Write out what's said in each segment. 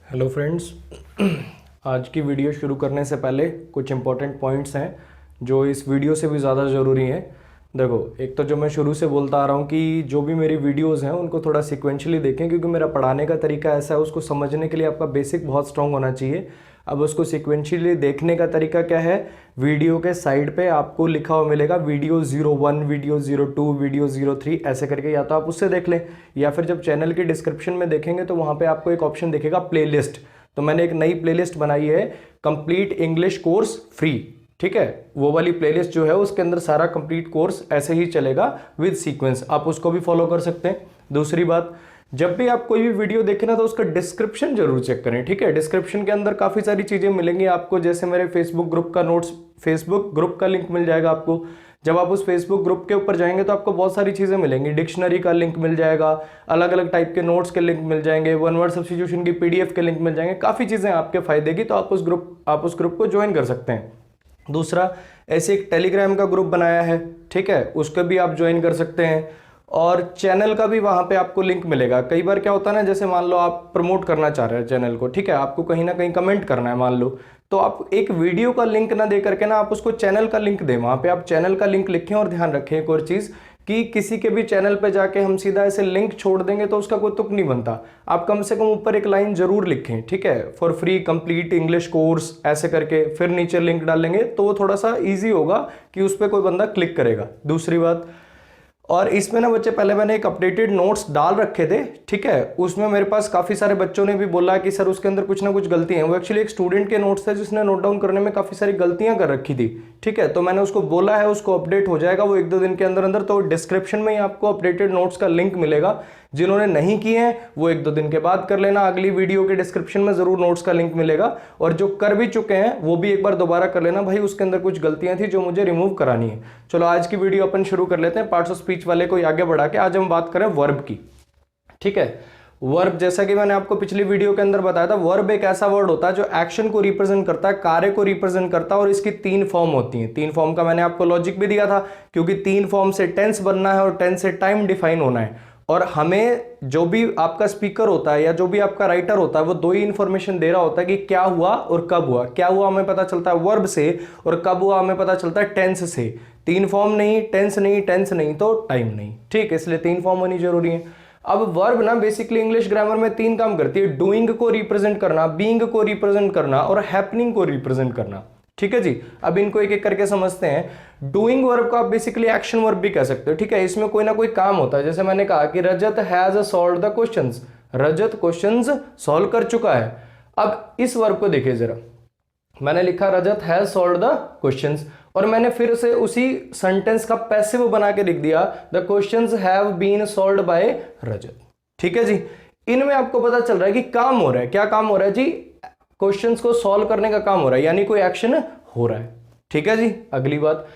Hello friends. आज की video शुरू करने से पहले कुछ इंपॉर्टेंट पॉइंट्स हैं जो इस वीडियो से भी ज़्यादा ज़रूरी हैं। देखो, एक तो जो मैं शुरू से बोलता आ रहा हूँ कि जो भी मेरी वीडियोस हैं उनको थोड़ा सिक्वेंशली देखें, क्योंकि मेरा पढ़ाने का तरीका ऐसा है, उसको समझने के लिए आपका बेसिक बहुत स्ट्रांग होना चाहिए। अब उसको सिक्वेंशली देखने का तरीका क्या है, वीडियो के साइड पे आपको लिखा हुआ मिलेगा वीडियो 01, वीडियो 02, वीडियो 03 ऐसे करके, या तो आप उससे देख लें या फिर जब चैनल के डिस्क्रिप्शन में देखेंगे तो वहाँ पे आपको एक ऑप्शन दिखेगा प्लेलिस्ट। तो मैंने एक नई प्लेलिस्ट बनाई है, कंप्लीट इंग्लिश कोर्स फ्री। ठीक है, वो वाली प्लेलिस्ट जो है उसके अंदर सारा कंप्लीट कोर्स ऐसे ही चलेगा विद सीक्वेंस, आप उसको भी फॉलो कर सकते हैं। दूसरी बात, जब भी आप कोई भी वीडियो देखें ना तो उसका डिस्क्रिप्शन जरूर चेक करें। ठीक है, डिस्क्रिप्शन के अंदर काफ़ी सारी चीज़ें मिलेंगी आपको, जैसे मेरे फेसबुक ग्रुप का नोट्स, फेसबुक ग्रुप का लिंक मिल जाएगा आपको। जब आप उस फेसबुक ग्रुप के ऊपर जाएंगे तो आपको बहुत सारी चीज़ें मिलेंगी, डिक्शनरी का लिंक मिल जाएगा, अलग अलग टाइप के नोट्स के लिंक मिल जाएंगे, वन वर्ड सब्स्टिट्यूशन की पीडीएफ के लिंक मिल जाएंगे, काफ़ी चीज़ें आपके फायदे की। तो आप उस ग्रुप को ज्वाइन कर सकते हैं। दूसरा, ऐसे एक टेलीग्राम का ग्रुप बनाया है, ठीक है, उसको भी आप ज्वाइन कर सकते हैं। और चैनल का भी वहां पे आपको लिंक मिलेगा। कई बार क्या होता है ना, जैसे मान लो आप प्रमोट करना चाह रहे हैं चैनल को, ठीक है, आपको कहीं ना कहीं कमेंट करना है मान लो, तो आप एक वीडियो का लिंक ना दे करके ना आप उसको चैनल का लिंक दें। वहां पे आप चैनल का लिंक लिखें और ध्यान रखें एक और चीज कि किसी के भी चैनल पे जाके हम सीधा ऐसे लिंक छोड़ देंगे तो उसका कोई तुक नहीं बनता। आप कम से कम ऊपर एक लाइन जरूर लिखें, ठीक है, for free complete English course ऐसे करके, फिर नीचे लिंक डालेंगे तो वो थोड़ा सा ईजी होगा कि उस पर कोई बंदा क्लिक करेगा। दूसरी बात, और इसमें ना बच्चे, पहले मैंने एक अपडेटेड नोट्स डाल रखे थे, ठीक है, उसमें मेरे पास काफ़ी सारे बच्चों ने भी बोला कि सर उसके अंदर कुछ ना कुछ गलतियां हैं। वो एक्चुअली एक स्टूडेंट के नोट्स थे जिसने नोट डाउन करने में काफ़ी सारी गलतियां कर रखी थी, ठीक है, तो मैंने उसको बोला है, उसको अपडेट हो जाएगा वो 1-2 दिन के अंदर अंदर। तो डिस्क्रिप्शन में ही आपको अपडेटेड नोट्स का लिंक मिलेगा। जिन्होंने नहीं किए हैं वो 1-2 दिन के बाद कर लेना, अगली वीडियो के डिस्क्रिप्शन में जरूर नोट्स का लिंक मिलेगा। और जो कर भी चुके हैं वो भी एक बार दोबारा कर लेना भाई, उसके अंदर कुछ गलतियां थी जो मुझे रिमूव करानी है। चलो आज की वीडियो अपन शुरू कर लेते हैं, पार्ट्स ऑफ स्पीच वाले को आगे बढ़ा के। आज हम बात करें वर्ब की, ठीक है। वर्ब, जैसा कि मैंने आपको पिछली वीडियो के अंदर बताया था, वर्ब एक ऐसा वर्ड होता है जो एक्शन को रिप्रेजेंट करता है, कार्य को रिप्रेजेंट करता है, और इसकी 3 फॉर्म होती हैं। 3 फॉर्म का मैंने आपको लॉजिक भी दिया था, क्योंकि 3 फॉर्म से टेंस बनना है और टेंस से टाइम डिफाइन होना है। और हमें जो भी आपका स्पीकर होता है या जो भी आपका राइटर होता है वो 2 ही इंफॉर्मेशन दे रहा होता है कि क्या हुआ और कब हुआ। क्या हुआ हमें पता चलता है वर्ब से, और कब हुआ हमें पता चलता है टेंस से। 3 फॉर्म नहीं, टेंस नहीं, टेंस नहीं तो टाइम नहीं, ठीक है, इसलिए 3 फॉर्म होनी जरूरी है। अब वर्ब ना बेसिकली इंग्लिश ग्रामर में 3 काम करती है, डूइंग को रिप्रेजेंट करना, बीइंग को रिप्रेजेंट करना और हैपनिंग को रिप्रेजेंट करना, ठीक है जी। अब इनको एक एक करके समझते हैं। डूइंग वर्ब को आप बेसिकली एक्शन वर्ब भी कह सकते हो, ठीक है, इसमें कोई ना कोई काम होता है। जैसे मैंने कहा कि Rajat has solved the questions, Rajat questions solve कर चुका है। अब इस वर्ब को देखिए जरा, मैंने लिखा रजत हैज सॉल्व्ड द क्वेश्चंस, और मैंने फिर से उसी सेंटेंस का पैसिव बना के लिख दिया the questions have been solved by Rajat, ठीक है जी। इनमें आपको पता चल रहा है कि काम हो रहा है। क्या काम हो रहा है जी? क्वेश्चंस को सॉल्व करने का काम हो रहा है, यानी कोई एक्शन हो रहा है, ठीक है जी। अगली बात,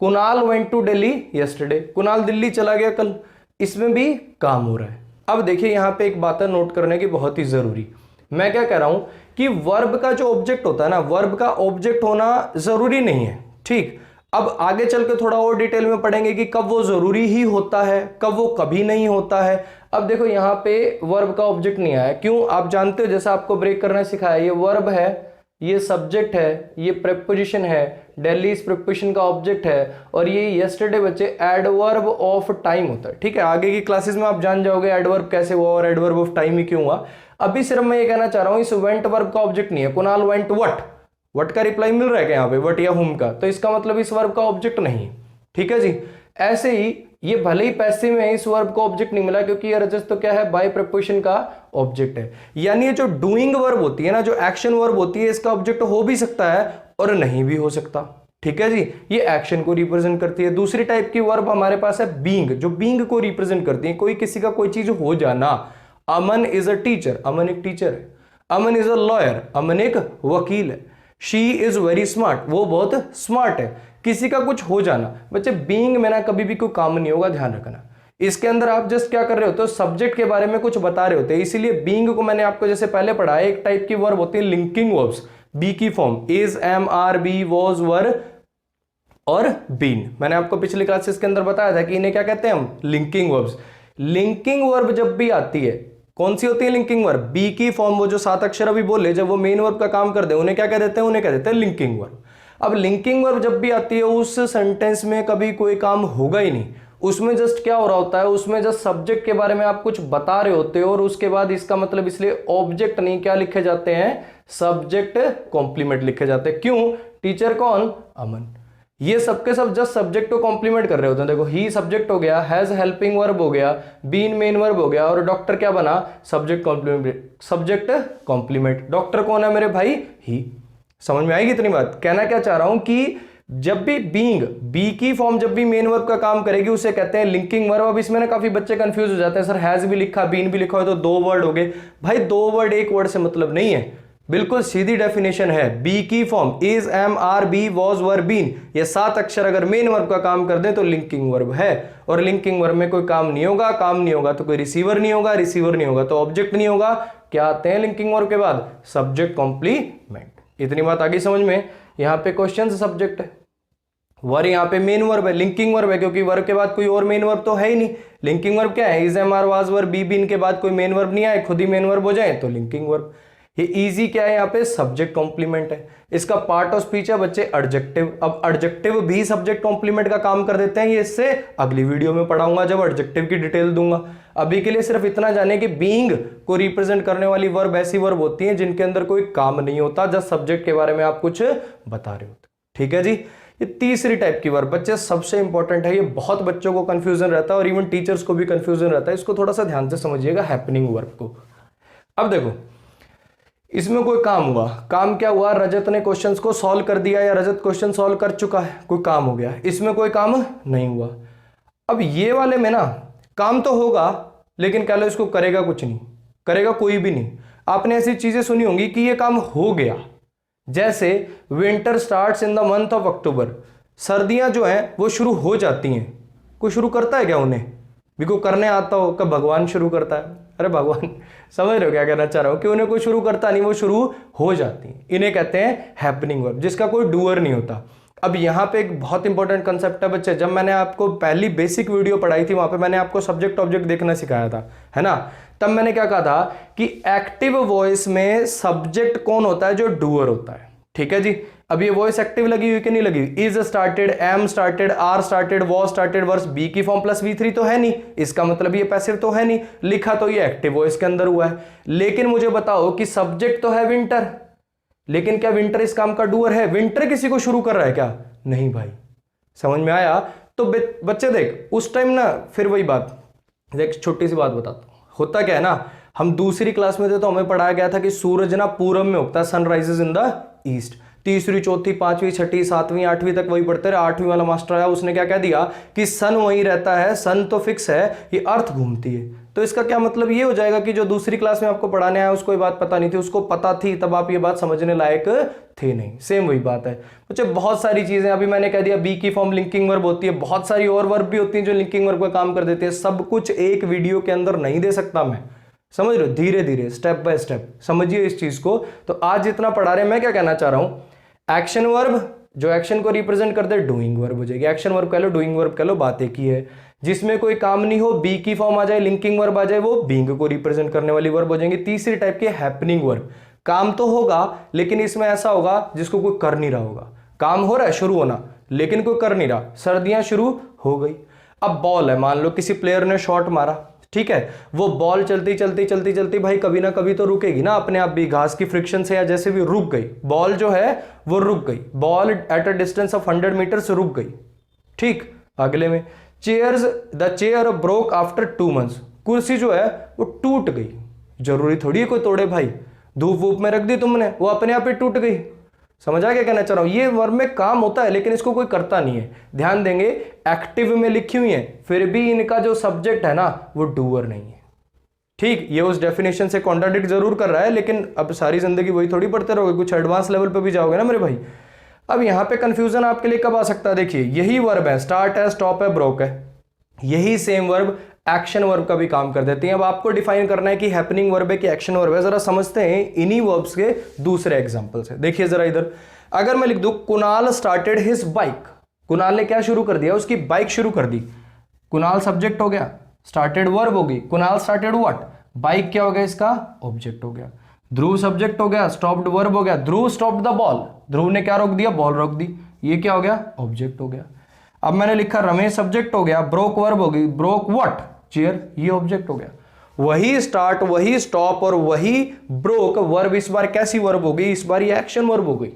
Kunal went to Delhi yesterday, Kunal Delhi चला गया कल, इसमें भी काम हो रहा है। अब देखिए यहां पे एक बात है नोट करने की बहुत ही जरूरी। मैं क्या कह रहा हूं कि वर्ब का जो ऑब्जेक्ट होता है ना, वर्ब का ऑब्जेक्ट होना जरूरी नहीं है, ठीक। अब आगे चल के थोड़ा और डिटेल में पढ़ेंगे कि कब वो जरूरी ही होता है, कब वो कभी नहीं होता है। अब देखो यहां पे वर्ब का ऑब्जेक्ट नहीं आया, क्यों? आप जानते हो, जैसा आपको ब्रेक करना सिखाया, ये वर्ब है, ये सब्जेक्ट है, ये प्रेपोजिशन है, दिल्ली इस प्रेपोजिशन का ऑब्जेक्ट है, और ये यस्टरडे बच्चे एडवर्ब ऑफ टाइम होता है, ठीक है। आगे की क्लासेस में आप जान जाओगे एडवर्ब कैसे हुआ और एडवर्ब ऑफ टाइम ही क्यों हुआ। अभी सिर्फ मैं ये कहना चाह रहा हूं इस वेंट वर्ब का ऑब्जेक्ट नहीं है। कुणाल वेंट वट, वट का रिप्लाई मिल रहा है क्या यहाँ पे, वट या हुम का, तो इसका मतलब इस वर्ब का ऑब्जेक्ट नहीं है, ठीक है जी। ऐसे ही ये भले ही पैसिव में है, इस वर्ब को ऑब्जेक्ट नहीं मिला, क्योंकि ये रजत तो क्या है, बाय प्रीपोजिशन का ऑब्जेक्ट है। यानी ये जो डूइंग वर्ब होती है ना, जो एक्शन वर्ब होती है, इसका ऑब्जेक्ट हो भी सकता है और नहीं भी हो सकता, ठीक है जी। ये एक्शन को रिप्रेजेंट करती है। दूसरी टाइप की वर्ब हमारे पास है बीइंग, जो बीइंग को रिप्रेजेंट करती है, कोई किसी का कोई चीज हो जाना। अमन इज अ टीचर, अमन एक टीचर है। अमन इज अ लॉयर, अमन एक वकील है। शी इज वेरी स्मार्ट, वो बहुत स्मार्ट है। किसी का कुछ हो जाना, बच्चे बीइंग में ना कभी भी कोई काम नहीं होगा, ध्यान रखना। इसके अंदर आप जस्ट क्या कर रहे होते हो, सब्जेक्ट के बारे में कुछ बता रहे होते हैं, इसीलिए बीइंग को मैंने आपको जैसे पहले पढ़ा है, एक टाइप की वर्ब होती है लिंकिंग वर्ब्स, बी की form, is, am, are, be, was, were और बीन। मैंने आपको पिछले क्लासेस के अंदर बताया था कि इन्हें क्या कहते हैं हम, लिंकिंग वर्ब्स। लिंकिंग वर्ब जब भी आती है कौन सी होती है लिंकिंग वर्ब? बी की फॉर्म, वो जो 7 अक्षर अभी बोले, जब वो मेन वर्ब का काम कर दे उन्हें क्या कह देते हैं? उन्हें कह देते हैं लिंकिंग वर्ब। अब लिंकिंग वर्ब जब भी आती है उस सेंटेंस में कभी कोई काम होगा ही नहीं, उसमें जस्ट क्या हो रहा होता है, उसमें जस्ट सब्जेक्ट के बारे में आप कुछ बता रहे होते हो और उसके बाद इसका मतलब इसलिए ऑब्जेक्ट नहीं क्या लिखे जाते हैं? सब्जेक्ट कॉम्प्लीमेंट लिखे जाते हैं। क्यों? टीचर कौन? अमन। ये सबके सब जस्ट सब्जेक्ट को कॉम्प्लीमेंट कर रहे होते हैं। देखो ही सब्जेक्ट हो गया, हैज हेल्पिंग वर्ब हो गया, बीन मेन वर्ब हो गया और डॉक्टर क्या बना? Subject complement, subject complement. Doctor कौन है मेरे भाई? ही। समझ में आएगी इतनी बात? कहना क्या चाह रहा हूं कि जब भी बीइंग, बी की फॉर्म जब भी मेन वर्ब का काम करेगी उसे कहते हैं लिंकिंग वर्ब। अब इसमें ना काफी बच्चे कंफ्यूज हो जाते हैं, सर हैज भी लिखा, बीन भी लिखा हो तो 2 वर्ड हो गए। भाई 2 वर्ड 1 वर्ड से मतलब नहीं है, बिल्कुल सीधी डेफिनेशन है। बी की form is, am, are, be, was, were, been, ये 7 अक्षर अगर मेन वर्ब का काम कर दें तो लिंकिंग वर्ब है। और लिंकिंग वर्ब में कोई काम नहीं होगा, काम नहीं होगा तो कोई रिसीवर नहीं होगा, रिसीवर नहीं होगा तो ऑब्जेक्ट नहीं होगा। क्या आते हैं लिंकिंग वर्ब के बाद? Subject complement. इतनी बात आ गई समझ में? यहां पे क्वेश्चन सब्जेक्ट है, वर यहाँ पे मेन वर्ब है, लिंकिंग वर्ब है क्योंकि वर्ब के बाद कोई और मेन वर्ब तो है ही नहीं। लिंकिंग वर्ब क्या है? Is, am, are, was, were, be, been के बाद कोई मेन वर्ब नहीं आए, खुद ही मेन वर्ब हो जाए तो लिंकिंग वर्ब। ये इजी क्या है? यहाँ पे सब्जेक्ट कॉम्प्लीमेंट है। इसका पार्ट ऑफ स्पीच है बच्चे एडजेक्टिव। अब एडजेक्टिव भी सब्जेक्ट कॉम्प्लीमेंट का काम कर देते हैं, ये इससे अगली वीडियो में पढ़ाऊंगा जब एडजेक्टिव की डिटेल दूंगा। अभी के लिए सिर्फ इतना जाने कि बीइंग को रिप्रेजेंट करने वाली वर्ब ऐसी वर्ब होती है जिनके अंदर कोई काम नहीं होता, जस्ट सब्जेक्ट के बारे में आप कुछ बता रहे होते। ठीक है जी। ये तीसरी टाइप की वर्ब बच्चे सबसे इंपॉर्टेंट है, ये बहुत बच्चों को कंफ्यूजन रहता है और इवन टीचर्स को भी कंफ्यूजन रहता है। इसको थोड़ा सा ध्यान से समझिएगा, हैपनिंग वर्ब को। अब देखो इसमें कोई काम हुआ, काम क्या हुआ? रजत ने क्वेश्चंस को सॉल्व कर दिया या रजत क्वेश्चन सॉल्व कर चुका है, कोई काम हो गया। इसमें कोई काम नहीं हुआ। अब ये वाले में ना काम तो होगा लेकिन कह लो इसको करेगा कुछ नहीं, करेगा कोई भी नहीं। आपने ऐसी चीजें सुनी होंगी कि ये काम हो गया, जैसे winter starts in the month of October, सर्दियां जो हैं वो शुरू हो जाती हैं। कोई शुरू करता है क्या उन्हें? भी को करने आता हो? कब भगवान शुरू करता है? अरे भगवान, समझ रहे हो क्या कहना चाह रहा हूं? कि उन्हें कोई शुरू करता नहीं, वो शुरू हो जाती हैं। इन्हें कहते हैं हैपनिंग वर्ब, जिसका कोई डूअर नहीं होता। अब यहां पे एक बहुत इंपॉर्टेंट कंसेप्ट है बच्चे, जब मैंने आपको पहली बेसिक वीडियो पढ़ाई थी वहां पे मैंने आपको सब्जेक्ट ऑब्जेक्ट देखना सिखाया था, है ना? तब मैंने क्या कहा था कि एक्टिव वॉइस में सब्जेक्ट कौन होता है? जो डूअर होता है। ठीक है जी। अब ये वॉइस एक्टिव लगी हुई कि नहीं लगी हुई? Is started, am started, are started, was started, were be की फॉर्म प्लस V3 तो है नहीं, इसका मतलब ये पैसिव तो है नहीं, लिखा तो ये एक्टिव वॉइस के अंदर हुआ है। लेकिन मुझे बताओ कि सब्जेक्ट तो है विंटर, लेकिन क्या विंटर इस काम का डूअर है? विंटर किसी को शुरू कर रहा है क्या? नहीं भाई। समझ में आया? तो बच्चे देख उस टाइम ना, फिर वही बात, देख छोटी सी बात बताता हूं। होता क्या है ना, हम दूसरी क्लास में थे तो हमें पढ़ाया गया था कि सूरज ना पूरब में उगता है, सनराइजेस इन द ईस्ट। तीसरी, चौथी, पांचवी, छठी, सातवीं, आठवीं तक वही पढ़ते रहे। 8वीं वाला मास्टर आया, उसने क्या कह दिया कि सन वहीं रहता है, सन तो फिक्स है, ये अर्थ घूमती है। तो इसका क्या मतलब ये हो जाएगा कि जो दूसरी क्लास में आपको पढ़ाने आया उसको ये बात पता नहीं थी, उसको पता थी तब आप ये बात समझने लायक थे नहीं। सेम वही बात है बच्चे। बहुत सारी चीजें अभी मैंने कह दिया, बी की फॉर्म लिंकिंग वर्ब होती है, बहुत सारी और वर्ब भी होती है जो लिंकिंग वर्ब का काम कर देते हैं। सब कुछ एक वीडियो के अंदर नहीं दे सकता मैं, समझ रहे हो? धीरे धीरे स्टेप बाय स्टेप समझिए इस चीज को। तो आज जितना पढ़ा रहे हैं, मैं क्या कहना चाह रहा हूं, एक्शन वर्ब जो एक्शन को रिप्रेजेंट करते हैं डूइंग वर्ब हो जाएगी। एक्शन वर्ब कह लो, डूइंग वर्ब कह लो, बात एक ही है। जिसमें कोई काम नहीं हो, बी की फॉर्म आ जाए, लिंकिंग वर्ब आ जाए, वो बीइंग को रिप्रेजेंट करने वाली वर्ब हो जाएंगी। तीसरी टाइप की हैपनिंग वर्ब, काम तो होगा लेकिन इसमें ऐसा होगा जिसको कोई कर नहीं रहा होगा। काम हो रहा है शुरू होना लेकिन कोई कर नहीं रहा। सर्दियां शुरू हो गई, अब बॉल है, मान लो किसी प्लेयर ने शॉट मारा, ठीक है, वो बॉल चलती चलती चलती चलती भाई कभी ना कभी तो रुकेगी ना अपने आप भी, घास की फ्रिक्शन से या जैसे भी रुक गई बॉल, जो है वो रुक गई। Ball at a distance of 100 metres रुक गई। ठीक, अगले में chairs, the chair broke after 2 months, कुर्सी जो है वो टूट गई। जरूरी थोड़ी है कोई तोड़े भाई, धूप वूप में रख दी तुमने, वो अपने आप ही टूट गई। समझ आ क्या कहना चाह रहा हूं? ये वर्ब में काम होता है लेकिन इसको कोई करता नहीं है। ध्यान देंगे एक्टिव में लिखी हुई है, फिर भी इनका जो सब्जेक्ट है ना वो डूअर नहीं है। ठीक, ये उस डेफिनेशन से कॉन्ट्राडिक्ट जरूर कर रहा है लेकिन अब सारी जिंदगी वही थोड़ी पढ़ते रहोगे, कुछ एडवांस लेवल पे भी जाओगे ना मेरे भाई। अब यहां पे कंफ्यूजन आपके लिए कब आ सकता है? देखिए यही वर्ब है, स्टार्ट है, स्टॉप है, ब्रोक है, यही सेम वर्ब एक्शन वर्ब का भी काम कर देती हैं। अब आपको डिफाइन करना है कि हैपनिंग वर्ब है कि एक्शन वर्ब है। जरा समझते हैं इन्हीं वर्ब्स के दूसरे एग्जांपल से। देखिए जरा इधर, अगर मैं लिख दूं Kunal started his bike, Kunal ने क्या शुरू कर दिया? उसकी बाइक शुरू कर दी। कुणाल सब्जेक्ट हो गया, स्टार्टेड वर्ब होगी, कुणाल स्टार्टेड व्हाट? बाइक क्या हो गया इसका ऑब्जेक्ट हो गया, ध्रुव सब्जेक्ट हो गया, स्टॉप्ड वर्ब हो गया, ध्रुव स्टॉप्ड द बॉल, ध्रुव ने क्या रोक दिया बॉल रोक दी, ये क्या हो गया ऑब्जेक्ट हो गया। अब मैंने लिखा रमेश सब्जेक्ट हो गया, ब्रोक वर्ब हो गई, ब्रोक व्हाट चेयर, ये ऑब्जेक्ट हो गया। वही स्टार्ट वही स्टॉप और वही ब्रोक वर्ब इस बार कैसी वर्ब हो गई, इस बार ये एक्शन वर्ब हो गई।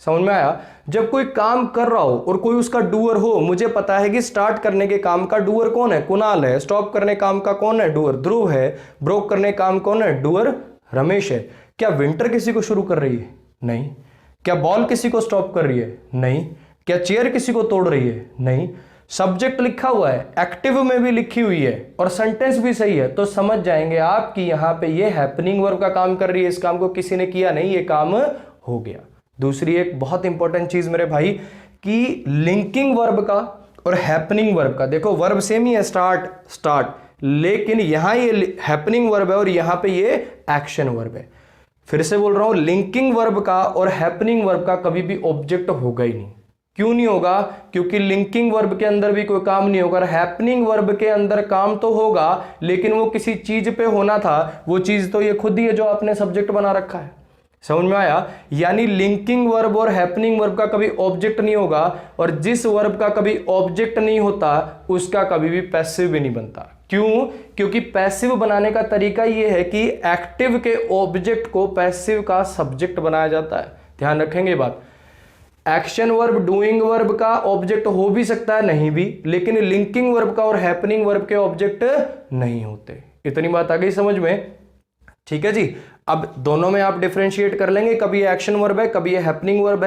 समझ में आया? जब कोई काम कर रहा हो और कोई उसका डूअर हो, मुझे पता है कि स्टार्ट करने के काम का डूअर कौन है कुणाल है, स्टॉप करने काम का कौन है डूअर ध्रुव है, ब्रोक करने काम कौन है डूअर रमेश है। क्या विंटर किसी को शुरू कर रही है? नहीं। क्या बॉल किसी को स्टॉप कर रही है? नहीं। क्या चेयर किसी को तोड़ रही है? नहीं। सब्जेक्ट लिखा हुआ है, एक्टिव में भी लिखी हुई है और सेंटेंस भी सही है, तो समझ जाएंगे आप कि यहां पे ये हैपनिंग वर्ब का काम कर रही है, इस काम को किसी ने किया नहीं, ये काम हो गया। दूसरी एक बहुत इंपॉर्टेंट चीज मेरे भाई कि लिंकिंग वर्ब का और हैपनिंग वर्ब का, देखो वर्ब सेम ही है स्टार्ट, लेकिन यहां ये हैपनिंग वर्ब है और यहां पे ये एक्शन वर्ब है। फिर से बोल रहा हूं, लिंकिंग वर्ब का और हैपनिंग वर्ब का कभी भी ऑब्जेक्ट होगा ही नहीं। क्यों नहीं होगा? क्योंकि लिंकिंग वर्ब के अंदर भी कोई काम नहीं होगा, हैपनिंग वर्ब के अंदर काम तो होगा लेकिन वो किसी चीज पे होना था, वो चीज तो ये खुद ही है जो आपने सब्जेक्ट बना रखा है। समझ में आया? यानी लिंकिंग वर्ब और हैपनिंग वर्ब का कभी ऑब्जेक्ट नहीं होगा, और जिस वर्ब का कभी ऑब्जेक्ट नहीं होता उसका कभी भी पैसिव भी नहीं बनता। क्यों? क्योंकि पैसिव बनाने का तरीका यह है कि एक्टिव के ऑब्जेक्ट को पैसिव का सब्जेक्ट बनाया जाता है। ध्यान रखेंगे बात। एक्शन वर्ब डूइंग वर्ब का ऑब्जेक्ट हो भी सकता है, नहीं भी, लेकिन लिंकिंग वर्ब का और हैपनिंग वर्ब के ऑब्जेक्ट नहीं होते। इतनी बात आ गई समझ में? ठीक है जी। अब दोनों में आप डिफरेंशिएट कर लेंगे, कभी ये एक्शन वर्ब है कभी ये हैपनिंग वर्ब है।